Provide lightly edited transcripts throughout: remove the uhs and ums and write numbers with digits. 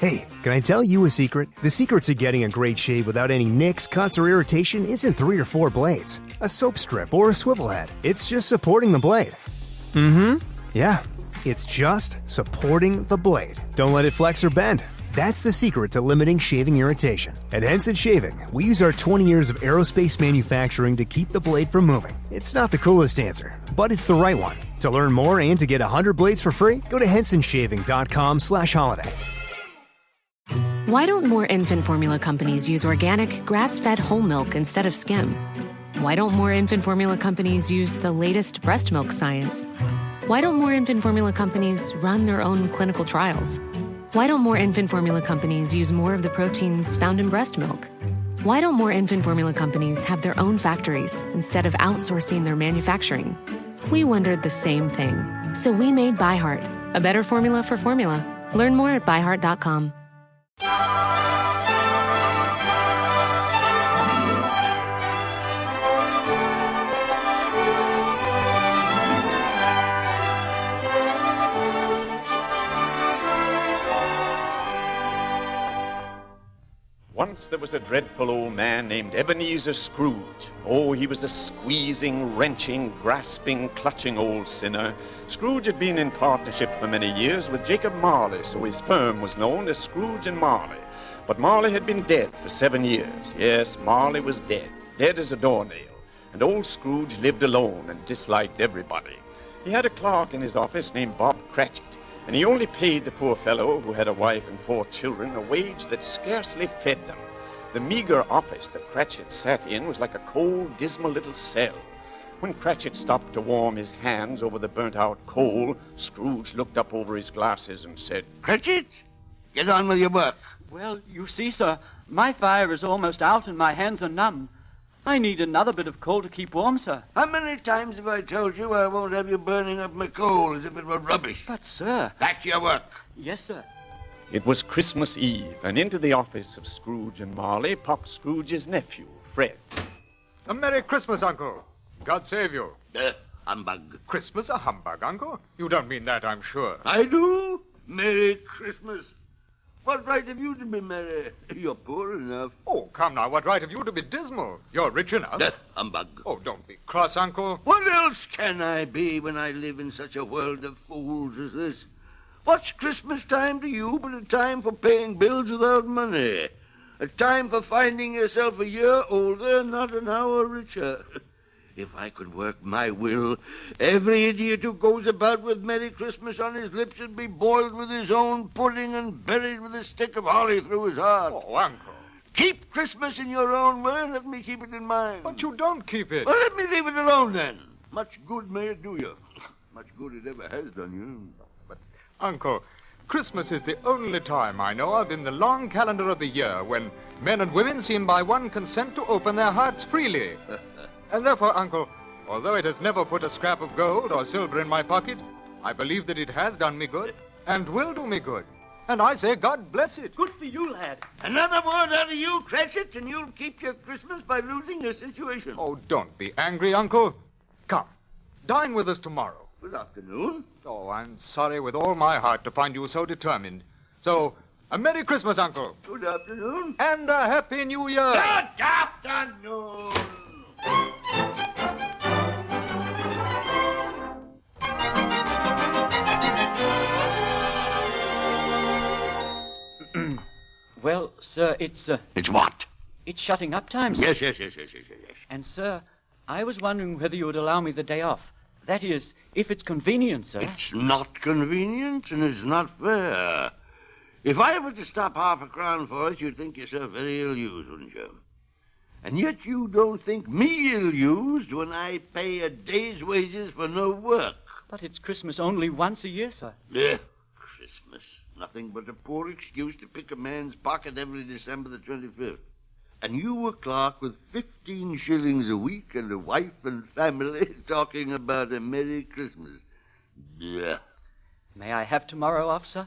Hey, can I tell you a secret? The secret to getting a great shave without any nicks, cuts, or irritation isn't 3 or 4 blades, a soap strip, or a swivel head. It's just supporting the blade. Yeah, it's just supporting the blade. Don't let it flex or bend. That's the secret to limiting shaving irritation. At Henson Shaving, we use our 20 years of aerospace manufacturing to keep the blade from moving. It's not the coolest answer, but it's the right one. To learn more and to get 100 blades for free, go to hensonshaving.com/holiday. Why don't more infant formula companies use organic, grass-fed whole milk instead of skim? Why don't more infant formula companies use the latest breast milk science? Why don't more infant formula companies run their own clinical trials? Why don't more infant formula companies use more of the proteins found in breast milk? Why don't more infant formula companies have their own factories instead of outsourcing their manufacturing? We wondered the same thing. So we made ByHeart, a better formula for formula. Learn more at byheart.com. Once there was a dreadful old man named Ebenezer Scrooge. Oh, he was a squeezing, wrenching, grasping, clutching old sinner. Scrooge had been in partnership for many years with Jacob Marley, so his firm was known as Scrooge and Marley. But Marley had been dead for 7 years. Yes, Marley was dead as a doornail. And old Scrooge lived alone and disliked everybody. He had a clerk in his office named Bob Cratchit. And he only paid the poor fellow, who had a wife and 4 children, a wage that scarcely fed them. The meager office that Cratchit sat in was like a cold, dismal little cell. When Cratchit stopped to warm his hands over the burnt-out coal, Scrooge looked up over his glasses and said, "Cratchit, get on with your work." Well, you see, sir, my fire is almost out and my hands are numb. I need another bit of coal to keep warm, sir. How many times have I told you I won't have you burning up my coal as if it were rubbish? But, sir... Back to your work. Yes, sir. It was Christmas Eve, and into the office of Scrooge and Marley popped Scrooge's nephew, Fred. A Merry Christmas, Uncle. God save you. Humbug. Christmas a humbug, Uncle? You don't mean that, I'm sure. I do. Merry Christmas. What right have you to be merry? You're poor enough. Oh, come now, what right have you to be dismal? You're rich enough. Humbug. Oh, don't be cross, Uncle. What else can I be when I live in such a world of fools as this? What's Christmas time to you but a time for paying bills without money? A time for finding yourself a year older, not an hour richer. If I could work my will, every idiot who goes about with Merry Christmas on his lips would be boiled with his own pudding and buried with a stick of holly through his heart. Oh, Uncle. Keep Christmas in your own way and let me keep it in mine. But you don't keep it. Well, let me leave it alone, then. Much good may it do you. Much good it ever has done you. But, Uncle, Christmas is the only time I know of in the long calendar of the year when men and women seem by one consent to open their hearts freely. And therefore, Uncle, although it has never put a scrap of gold or silver in my pocket, I believe that it has done me good and will do me good. And I say, God bless it. Good for you, lad. Another word out of you, Cratchit, and you'll keep your Christmas by losing your situation. Oh, don't be angry, Uncle. Come, dine with us tomorrow. Good afternoon. Oh, I'm sorry with all my heart to find you so determined. So, a Merry Christmas, Uncle. Good afternoon. And a Happy New Year. Good afternoon. Well, sir, it's... It's what? It's shutting up time, sir. Yes. And, sir, I was wondering whether you would allow me the day off. That is, if it's convenient, sir. It's not convenient, and it's not fair. If I were to stop half a crown for it, you'd think yourself very ill-used, wouldn't you? And yet you don't think me ill-used when I pay a day's wages for no work. But it's Christmas only once a year, sir. Christmas. Nothing but a poor excuse to pick a man's pocket every December the 25th. And you a clerk with 15 shillings a week and a wife and family talking about a Merry Christmas. Blech. May I have tomorrow off, sir?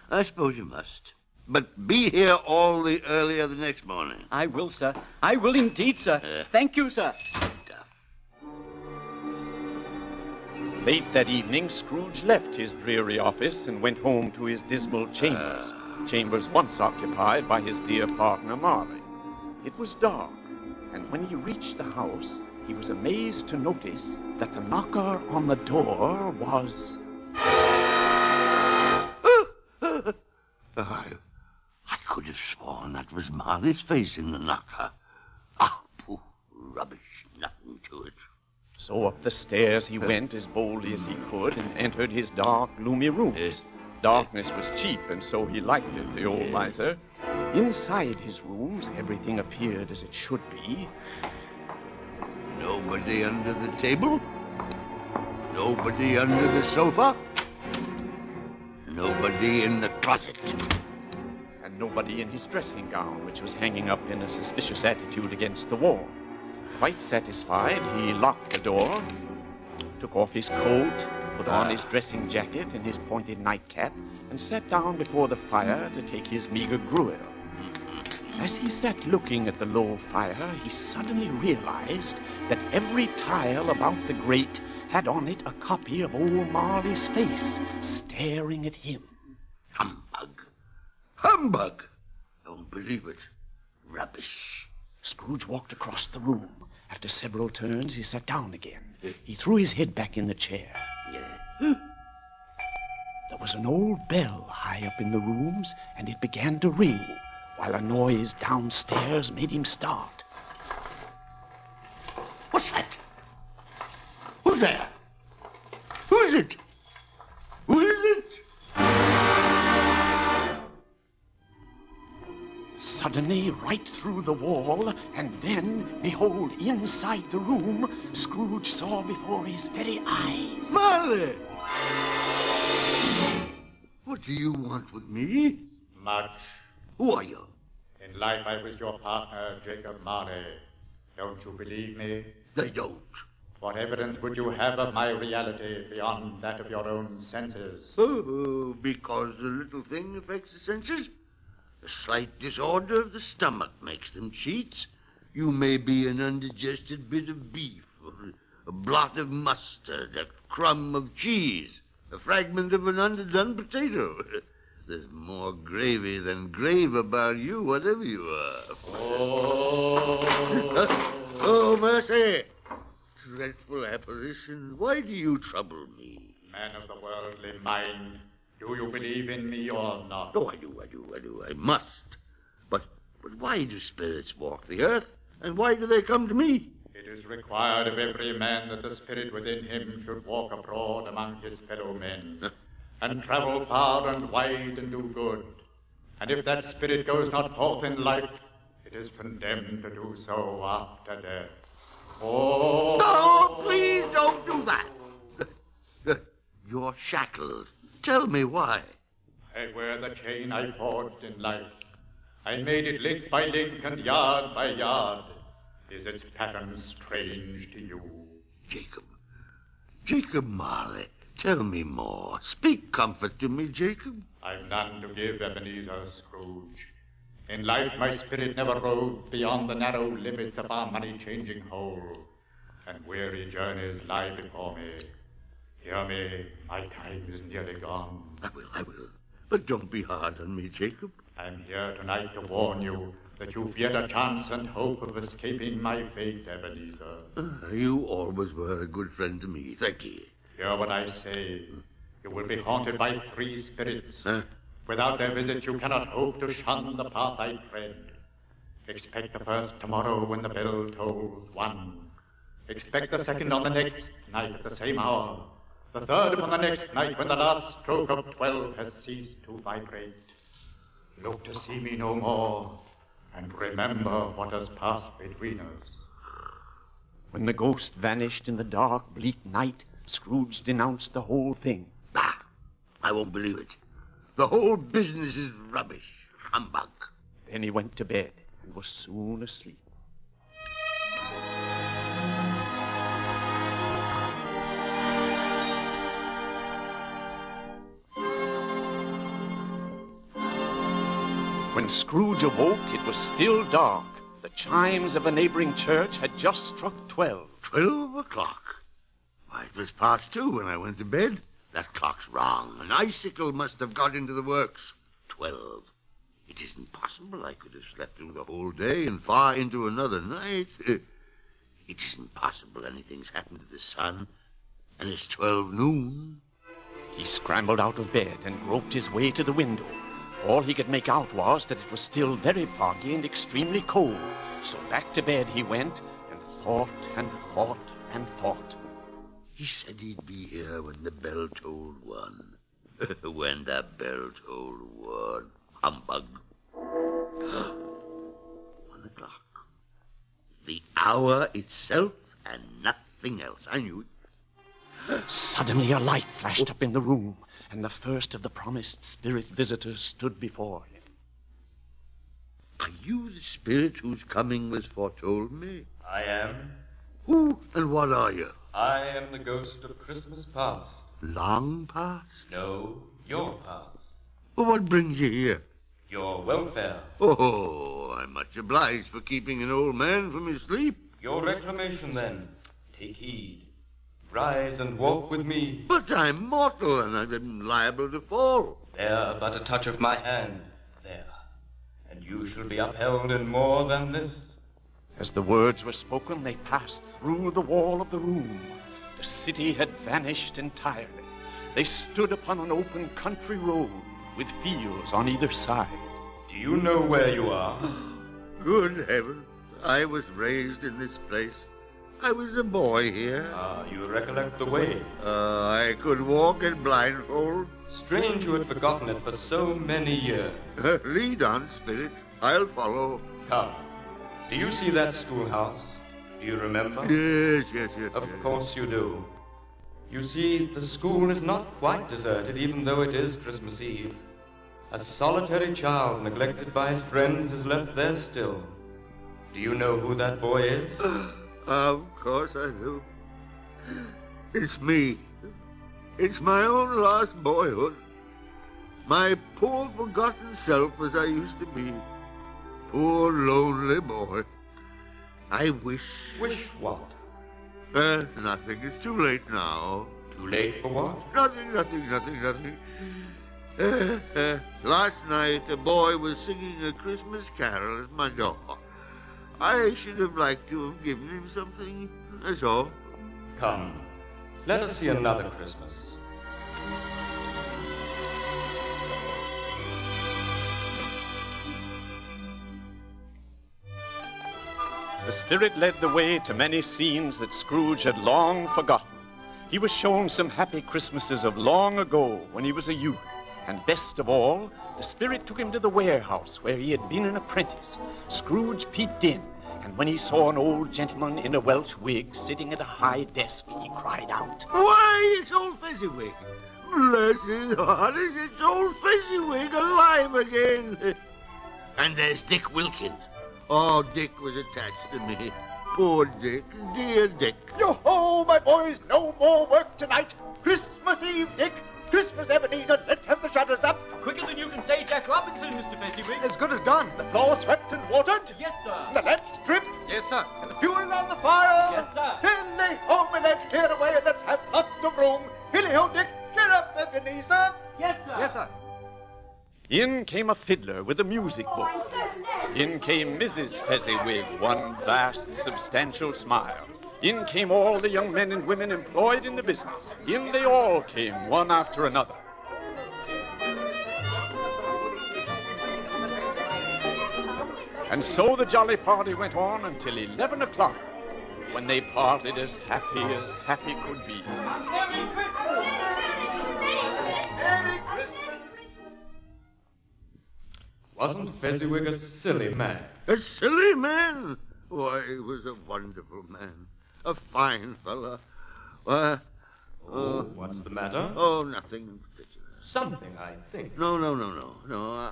I suppose you must. But be here all the earlier the next morning. I will, sir. I will indeed, sir. Thank you, sir. Late that evening, Scrooge left his dreary office and went home to his dismal chambers. chambers once occupied by his dear partner Marley. It was dark, and when he reached the house, he was amazed to notice that the knocker on the door was... I could have sworn that was Marley's face in the knocker. Ah, pooh, rubbish, nothing to it. So up the stairs he went as boldly as he could and entered his dark, gloomy rooms. Darkness was cheap, and so he liked it, the old miser. Inside his rooms, everything appeared as it should be. Nobody under the table. Nobody under the sofa. Nobody in the closet. And nobody in his dressing gown, which was hanging up in a suspicious attitude against the wall. Quite satisfied, he locked the door, took off his coat, put on his dressing jacket and his pointed nightcap, and sat down before the fire to take his meager gruel. As he sat looking at the low fire, he suddenly realized that every tile about the grate had on it a copy of old Marley's face, staring at him. Humbug. Humbug! Don't believe it. Rubbish. Scrooge walked across the room. After several turns, he sat down again. He threw his head back in the chair. There was an old bell high up in the rooms, and it began to ring, while a noise downstairs made him start. What's that? Who's there? Who is it? Who is it? Suddenly, right through the wall, and then, behold, inside the room, Scrooge saw before his very eyes... Marley! What do you want with me? Much. Who are you? In life I was your partner, Jacob Marley. Don't you believe me? They don't. What evidence would you have of my reality beyond that of your own senses? Oh, because the little thing affects the senses? A slight disorder of the stomach makes them cheats. You may be an undigested bit of beef, or a blot of mustard, a crumb of cheese, a fragment of an underdone potato. There's more gravy than grave about you, whatever you are. Oh, mercy! Dreadful apparition, why do you trouble me? Man of the worldly mind, do you believe in me or not? Oh, I do. I must. But why do spirits walk the earth? And why do they come to me? It is required of every man that the spirit within him should walk abroad among his fellow men, and travel far and wide and do good. And if that spirit goes not forth in life, it is condemned to do so after death. Oh! No, please don't do that. You're shackled. Tell me why. I wear the chain I forged in life. I made it link by link and yard by yard. Is its pattern strange to you? Jacob Marley, tell me more. Speak comfort to me, Jacob. I've none to give, Ebenezer Scrooge. In life my spirit never rode beyond the narrow limits of our money-changing hole, and weary journeys lie before me. Hear me, my time is nearly gone. I will. But don't be hard on me, Jacob. I'm here tonight to warn you that you've yet a chance and hope of escaping my fate, Ebenezer. You always were a good friend to me. Thank you. Hear what I say. You will be haunted by three spirits. Without their visit, you cannot hope to shun the path I tread. Expect the first tomorrow when the bell tolls 1. Expect the second on the next night at the same hour. The third upon the next night when the last stroke of 12 has ceased to vibrate. Look to see me no more, and remember what has passed between us. When the ghost vanished in the dark, bleak night, Scrooge denounced the whole thing. I won't believe it. The whole business is rubbish. Humbug. Then he went to bed and was soon asleep. When Scrooge awoke, it was still dark. The chimes of a neighboring church had just struck 12. 12 o'clock. Why, it was past 2 when I went to bed. That clock's wrong. An icicle must have got into the works. 12. It isn't possible I could have slept through the whole day and far into another night. It isn't possible anything's happened to the sun, and it's 12 noon. He scrambled out of bed and groped his way to the window. All he could make out was that it was still very foggy and extremely cold. So back to bed he went and thought and thought and thought. He said he'd be here when the bell tolled 1. When the bell tolled 1. Humbug. 1 o'clock. The hour itself and nothing else. I knew it. Suddenly a light flashed up in the room, and the first of the promised spirit visitors stood before him. Are you the spirit whose coming was foretold me? I am. Who and what are you? I am the ghost of Christmas past. Long past? No, your past. Well, what brings you here? Your welfare. Oh, I'm much obliged for keeping an old man from his sleep. Your reclamation, then. Take heed. Rise and walk with me. But I'm mortal, and I'm liable to fall. There, but a touch of my hand. There. And you shall be upheld in more than this. As the words were spoken, they passed through the wall of the room. The city had vanished entirely. They stood upon an open country road with fields on either side. Do you know where you are? Good heavens. I was raised in this place. I was a boy here. Ah, you recollect the way. I could walk in blindfold. Strange you had forgotten it for so many years. Lead on, spirit. I'll follow. Come. Do you see that schoolhouse? Do you remember? Yes. Of course you do. You see, the school is not quite deserted, even though it is Christmas Eve. A solitary child, neglected by his friends, is left there still. Do you know who that boy is? Of course I do. It's me. It's my own lost boyhood. My poor forgotten self as I used to be. Poor lonely boy. I wish... Wish what? Nothing. It's too late now. Too late for what? Nothing. Last night a boy was singing a Christmas carol at my door. I should have liked to have given him something, that's all. Come, let us see another Christmas. The spirit led the way to many scenes that Scrooge had long forgotten. He was shown some happy Christmases of long ago when he was a youth. And best of all, the spirit took him to the warehouse where he had been an apprentice. Scrooge peeped in, and when he saw an old gentleman in a Welsh wig sitting at a high desk, he cried out, "Why, it's old Fezziwig! Bless his heart, it's old Fezziwig alive again!" And there's Dick Wilkins. Oh, Dick was attached to me. Poor Dick, dear Dick. Yo-ho, my boys, no more work tonight. Christmas Eve, Dick. Christmas, Ebenezer, let's have the shutters up. Quicker than you can say Jack Robinson, Mr. Fezziwig. As good as done. The floor swept and watered. Yes, sir. The lamps trimmed. Yes, sir. And the fuel on the fire. Yes, sir. Hilly-ho, and let's clear away and let's have lots of room. Hilly-ho, Dick. Cheer up, Ebenezer. Yes, sir. Yes, sir. In came a fiddler with a music book. In came Mrs. Fezziwig, one vast, substantial smile. In came all the young men and women employed in the business. In they all came, one after another. And so the jolly party went on until 11 o'clock, when they parted as happy could be. Merry Christmas! Merry Christmas! Wasn't Fezziwig a silly man? A silly man? Why, he was a wonderful man. A fine fella. What's the matter? Oh, nothing in particular. Something, I think. No.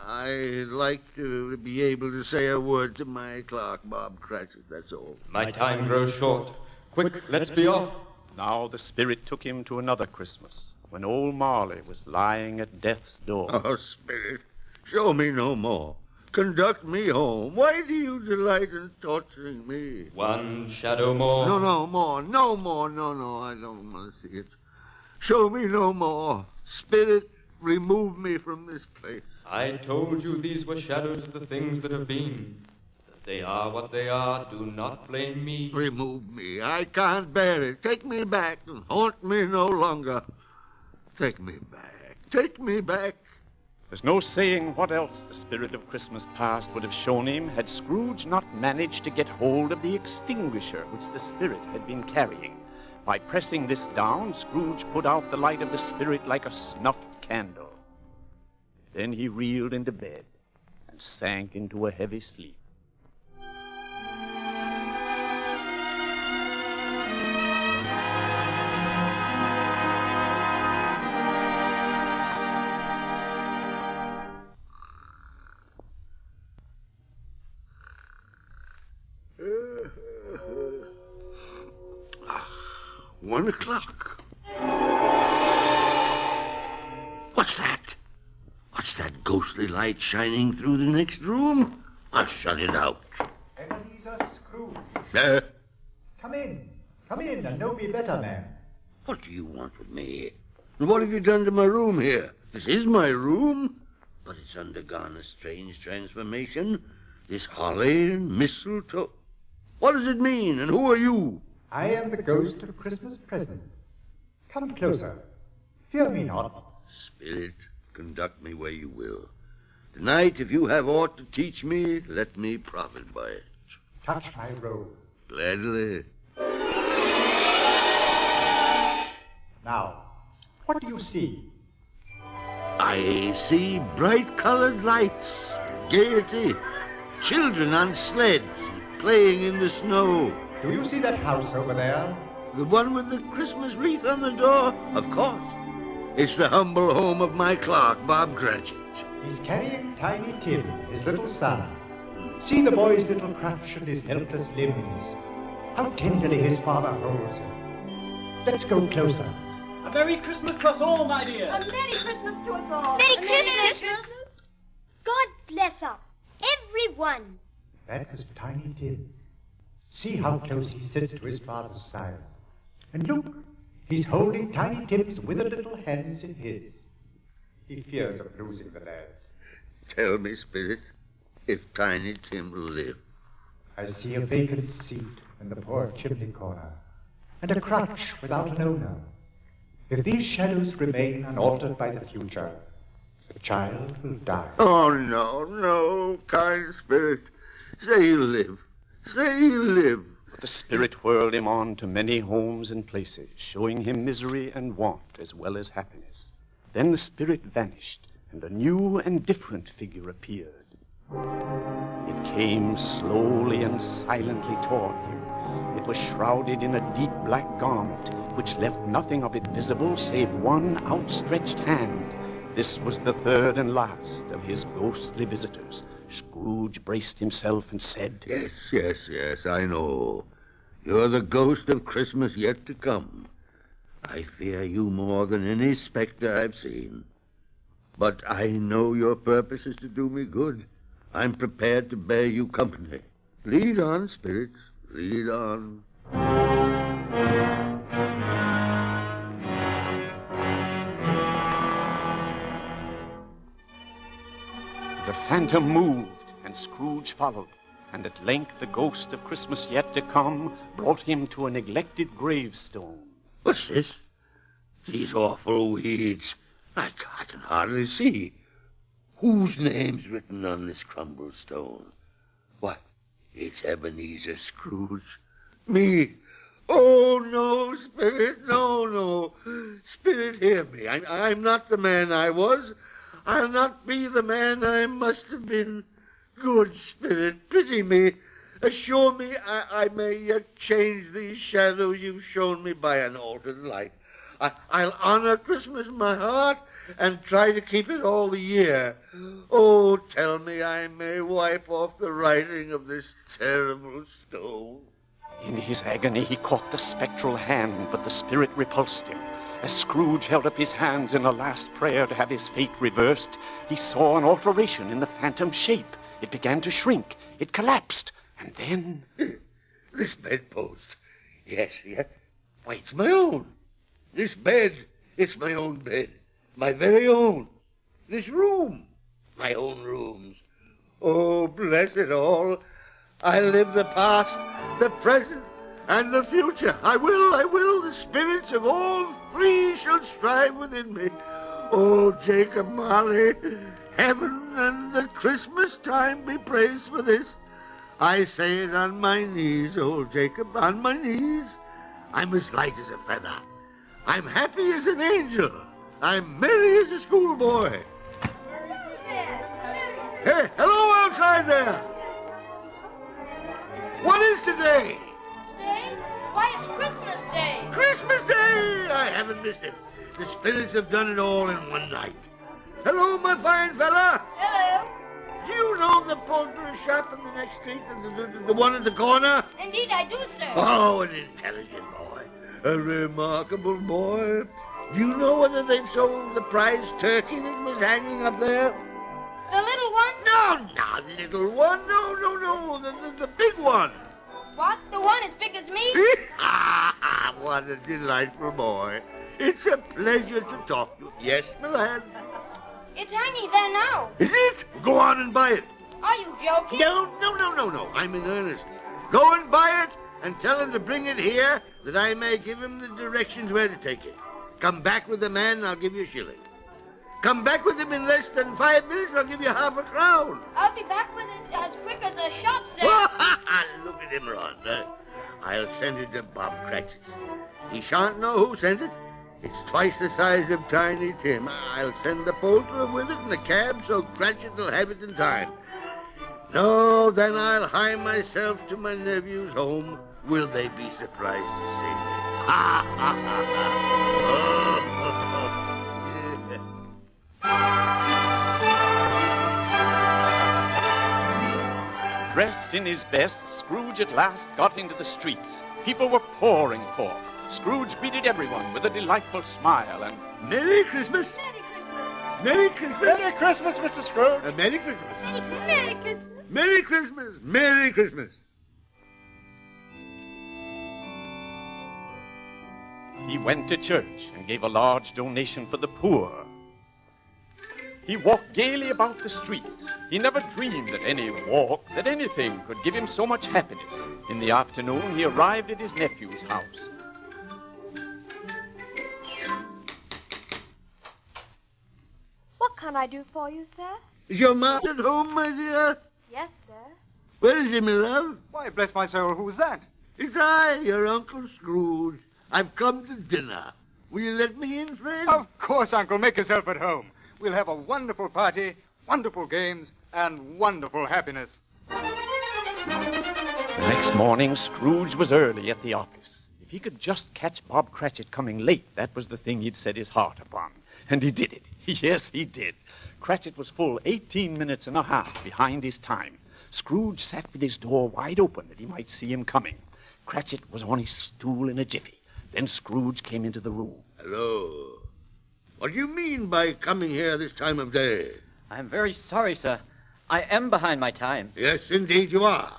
I'd like to be able to say a word to my clerk, Bob Cratchit, that's all. My time grows short. Quick, let's be off. Now the spirit took him to another Christmas, when old Marley was lying at death's door. Oh, spirit, show me no more. Conduct me home. Why do you delight in torturing me? One shadow more. No more. No, I don't want to see it. Show me no more. Spirit, remove me from this place. I told you these were shadows of the things that have been. That they are what they are, do not blame me. Remove me. I can't bear it. Take me back and haunt me no longer. Take me back. Take me back. There's no saying what else the spirit of Christmas past would have shown him had Scrooge not managed to get hold of the extinguisher which the spirit had been carrying. By pressing this down, Scrooge put out the light of the spirit like a snuffed candle. Then he reeled into bed and sank into a heavy sleep. One o'clock. What's that? What's that ghostly light shining through the next room? I'll shut it out. Ebenezer Scrooge. Come in, and know me better, man. What do you want with me? And what have you done to my room here? This is my room, but it's undergone a strange transformation. This holly and mistletoe. What does it mean, and who are you? I am the ghost of Christmas present. Come closer. Fear me not. Spirit, conduct me where you will. Tonight, if you have aught to teach me, let me profit by it. Touch my robe. Gladly. Now, what do you see? I see bright-colored lights, gaiety, children on sleds, playing in the snow. Do you see that house over there? The one with the Christmas wreath on the door? Of course. It's the humble home of my clerk, Bob Cratchit. He's carrying Tiny Tim, his little son. See the boy's little crutch and his helpless limbs. How tenderly his father holds him. Let's go closer. A Merry Christmas to us all, my dear. A Merry Christmas to us all. Merry Christmas. God bless us, everyone. That was Tiny Tim. See how close he sits to his father's side. And look, he's holding Tiny Tim's withered little hands in his. He fears of losing the lad. Tell me, Spirit, if Tiny Tim will live. I see a vacant seat in the poor chimney corner, and a crutch without an owner. If these shadows remain unaltered by the future, the child will die. Oh, no, kind Spirit. Say you live. Say you live. But the spirit whirled him on to many homes and places, showing him misery and want as well as happiness. Then the spirit vanished, and a new and different figure appeared. It came slowly and silently toward him. It was shrouded in a deep black garment, which left nothing of it visible save one outstretched hand. This was the third and last of his ghostly visitors. Scrooge braced himself and said, Yes, I know. You're the ghost of Christmas yet to come. I fear you more than any specter I've seen. But I know your purpose is to do me good. I'm prepared to bear you company. Lead on, spirits, lead on. The phantom moved, and Scrooge followed, and at length the ghost of Christmas yet to come brought him to a neglected gravestone. What's this? These awful weeds. I can hardly see. Whose name's written on this crumbled stone? What? It's Ebenezer Scrooge. Me. Oh, no, Spirit, no. Spirit, hear me. I'm not the man I was. I'll not be the man I must have been. Good Spirit, pity me. Assure me I may yet change these shadows you've shown me by an altered light. I'll honor Christmas in my heart and try to keep it all the year. Oh, tell me I may wipe off the writing of this terrible stone. In his agony, he caught the spectral hand, but the spirit repulsed him. As Scrooge held up his hands in a last prayer to have his fate reversed, he saw an alteration in the phantom's shape. It began to shrink. It collapsed. And then... This bedpost. Yes. Why, it's my own. This bed, it's my own bed. My very own. This room, my own rooms. Oh, bless it all. I live the past, the present, and the future. I will. The spirits of all three shall strive within me. Oh, Jacob Marley, heaven and the Christmas time be praised for this. I say it on my knees, old Jacob, on my knees. I'm as light as a feather. I'm happy as an angel. I'm merry as a schoolboy. Hey, hello outside there. What is today? Today? Why, it's Christmas Day. Christmas Day! I haven't missed it. The spirits have done it all in one night. Hello, my fine fella. Hello. Do you know the poultry shop in the next street, the one at the corner? Indeed, I do, sir. Oh, an intelligent boy. A remarkable boy. Do you know whether they've sold the prize turkey that was hanging up there? The little one? No, not little one. No. The big one. What? The one as big as me? What a delightful boy. It's a pleasure to talk to. Yes, my lad. It's hanging there now. Is it? Go on and buy it. Are you joking? No. I'm in earnest. Go and buy it and tell him to bring it here that I may give him the directions where to take it. Come back with the man and I'll give you a shilling. Come back with him in less than 5 minutes, I'll give you half a crown. I'll be back with it as quick as a shot, sir. Look at him run. I'll send it to Bob Cratchit's. He shan't know who sent it. It's twice the size of Tiny Tim. I'll send the poultry with it in the cab so Cratchit will have it in time. No, then I'll hie myself to my nephew's home. Will they be surprised to see me? Dressed in his best, Scrooge at last got into the streets. People were pouring forth. Scrooge greeted everyone with a delightful smile and... Merry Christmas! Merry Christmas! Merry Christmas! Merry Christmas, Mr. Scrooge! Merry Christmas! Merry Christmas! Merry Christmas! Merry Christmas! He went to church and gave a large donation for the poor. He walked gaily about the streets. He never dreamed that any walk, that anything could give him so much happiness. In the afternoon, he arrived at his nephew's house. What can I do for you, sir? Is your man at home, my dear? Yes, sir. Where is he, my love? Why, bless my soul, who's that? It's I, your Uncle Scrooge. I've come to dinner. Will you let me in, friend? Of course, Uncle. Make yourself at home. We'll have a wonderful party, wonderful games, and wonderful happiness. The next morning, Scrooge was early at the office. If he could just catch Bob Cratchit coming late, that was the thing he'd set his heart upon. And he did it. Yes, he did. Cratchit was full 18 minutes and a half behind his time. Scrooge sat with his door wide open that he might see him coming. Cratchit was on his stool in a jiffy. Then Scrooge came into the room. Hello. What do you mean by coming here this time of day? I'm very sorry, sir. I am behind my time. Yes, indeed you are.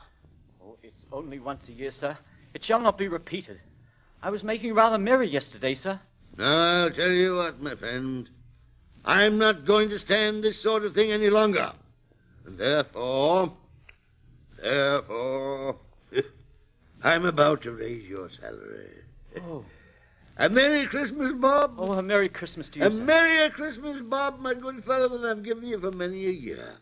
Oh, it's only once a year, sir. It shall not be repeated. I was making rather merry yesterday, sir. I'll tell you what, my friend. I'm not going to stand this sort of thing any longer. And therefore, I'm about to raise your salary. Oh. A Merry Christmas, Bob. Oh, a Merry Christmas to you, A sir. Merrier Christmas, Bob, my good fellow, than I've given you for many a year.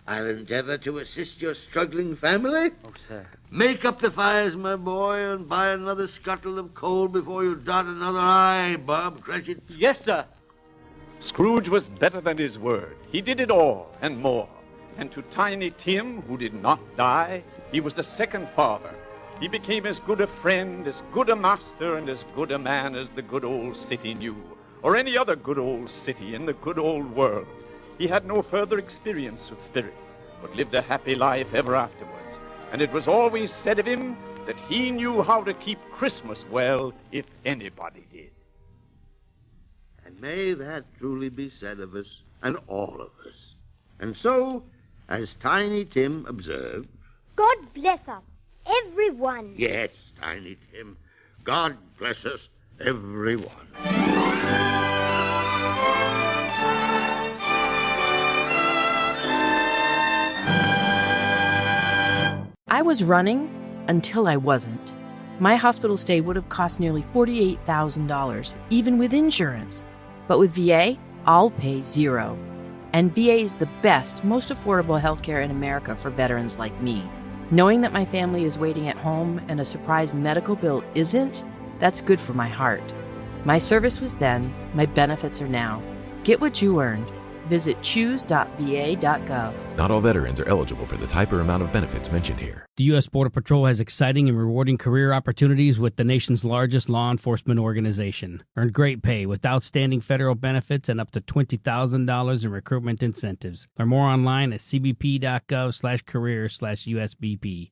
I'll endeavor to assist your struggling family. Oh, sir. Make up the fires, my boy, and buy another scuttle of coal before you dot another I, Bob Cratchit. Yes, sir. Scrooge was better than his word. He did it all and more. And to Tiny Tim, who did not die, he was the second father. He became as good a friend, as good a master, and as good a man as the good old city knew, or any other good old city in the good old world. He had no further experience with spirits, but lived a happy life ever afterwards. And it was always said of him that he knew how to keep Christmas well, if anybody did. And may that truly be said of us, and all of us. And so, as Tiny Tim observed... God bless us, everyone. Yes, Tiny Tim. God bless us, everyone. I was running until I wasn't. My hospital stay would have cost nearly $48,000, even with insurance. But with VA, I'll pay zero. And VA is the best, most affordable healthcare in America for veterans like me. Knowing that my family is waiting at home and a surprise medical bill isn't, that's good for my heart. My service was then, my benefits are now. Get what you earned. Visit choose.va.gov. Not all veterans are eligible for the type or amount of benefits mentioned here. The U.S. Border Patrol has exciting and rewarding career opportunities with the nation's largest law enforcement organization. Earn great pay with outstanding federal benefits and up to $20,000 in recruitment incentives. Learn more online at cbp.gov/career/USBP.